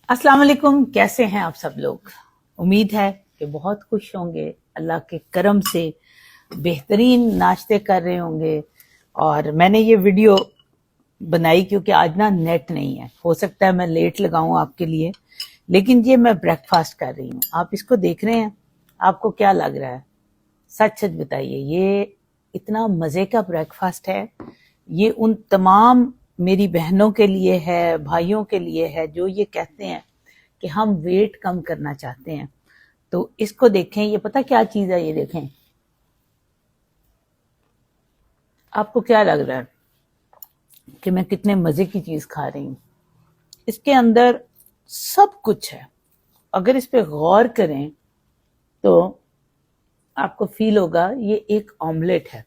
अस्सलाम वालेकुम, कैसे हैं आप सब लोग। उम्मीद है कि बहुत खुश होंगे, अल्लाह के करम से बेहतरीन नाश्ते कर रहे होंगे। और मैंने ये वीडियो बनाई क्योंकि आज ना नेट नहीं है, हो सकता है मैं लेट लगाऊं आपके लिए, लेकिन ये मैं ब्रेकफास्ट कर रही हूँ। आप इसको देख रहे हैं, आपको क्या लग रहा है? सच सच बताइए। ये इतना मज़े का ब्रेकफास्ट है। ये उन तमाम मेरी बहनों के लिए है, भाइयों के लिए है, जो ये कहते हैं कि हम वेट कम करना चाहते हैं। तो इसको देखें, ये पता क्या चीज़ है, ये देखें। आपको क्या लग रहा है कि मैं कितने मज़े की चीज़ खा रही हूँ? इसके अंदर सब कुछ है। अगर इस पे गौर करें तो आपको फील होगा ये एक ऑमलेट है।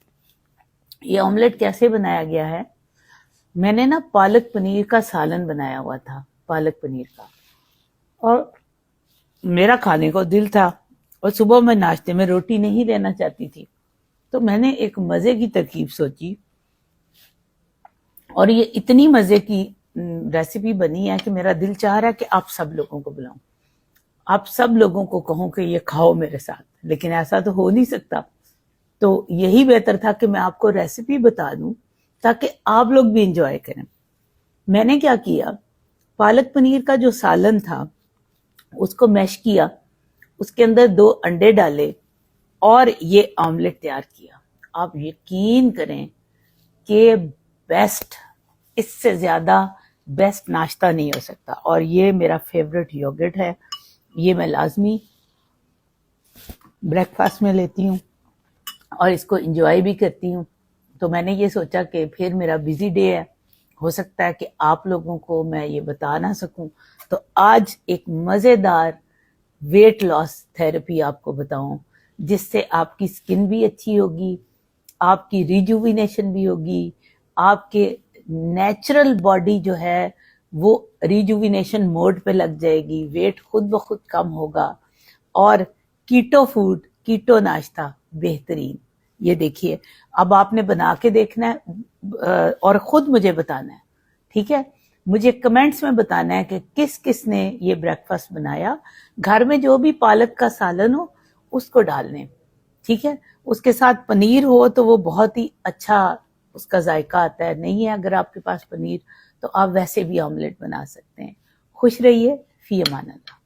ये ऑमलेट कैसे बनाया गया है? मैंने ना पालक पनीर का सालन बनाया हुआ था, पालक पनीर का, और मेरा खाने को दिल था और सुबह मैं नाश्ते में रोटी नहीं लेना चाहती थी, तो मैंने एक मज़े की तरकीब सोची और ये इतनी मज़े की रेसिपी बनी है कि मेरा दिल चाह रहा है कि आप सब लोगों को बुलाऊं, आप सब लोगों को कहूं कि ये खाओ मेरे साथ, लेकिन ऐसा तो हो नहीं सकता। तो यही बेहतर था कि मैं आपको रेसिपी बता दूं ताकि आप लोग भी इंजॉय करें। मैंने क्या किया, पालक पनीर का जो सालन था उसको मैश किया, उसके अंदर 2 अंडे डाले और ये ऑमलेट तैयार किया। आप यकीन करें कि बेस्ट, इससे ज़्यादा बेस्ट नाश्ता नहीं हो सकता। और ये मेरा फेवरेट योगर्ट है, ये मैं लाजमी ब्रेकफास्ट में लेती हूँ और इसको एंजॉय भी करती हूँ। तो मैंने ये सोचा कि फिर मेरा बिजी डे है, हो सकता है कि आप लोगों को मैं ये बता ना सकूं, तो आज एक मज़ेदार वेट लॉस थेरेपी आपको बताऊं, जिससे आपकी स्किन भी अच्छी होगी, आपकी रिजुविनेशन भी होगी, आपके नेचुरल बॉडी जो है वो रिजुविनेशन मोड पे लग जाएगी, वेट खुद ब खुद कम होगा। और कीटो फूड, कीटो नाश्ता बेहतरीन। ये देखिए, अब आपने बना के देखना है और खुद मुझे बताना है, ठीक है? मुझे कमेंट्स में बताना है कि किस किस ने ये ब्रेकफास्ट बनाया। घर में जो भी पालक का सालन हो उसको डालने, ठीक है? उसके साथ पनीर हो तो वो बहुत ही अच्छा उसका जायका आता है। नहीं है अगर आपके पास पनीर तो आप वैसे भी ऑमलेट बना सकते हैं। खुश रहिए, फी अमान अल्लाह।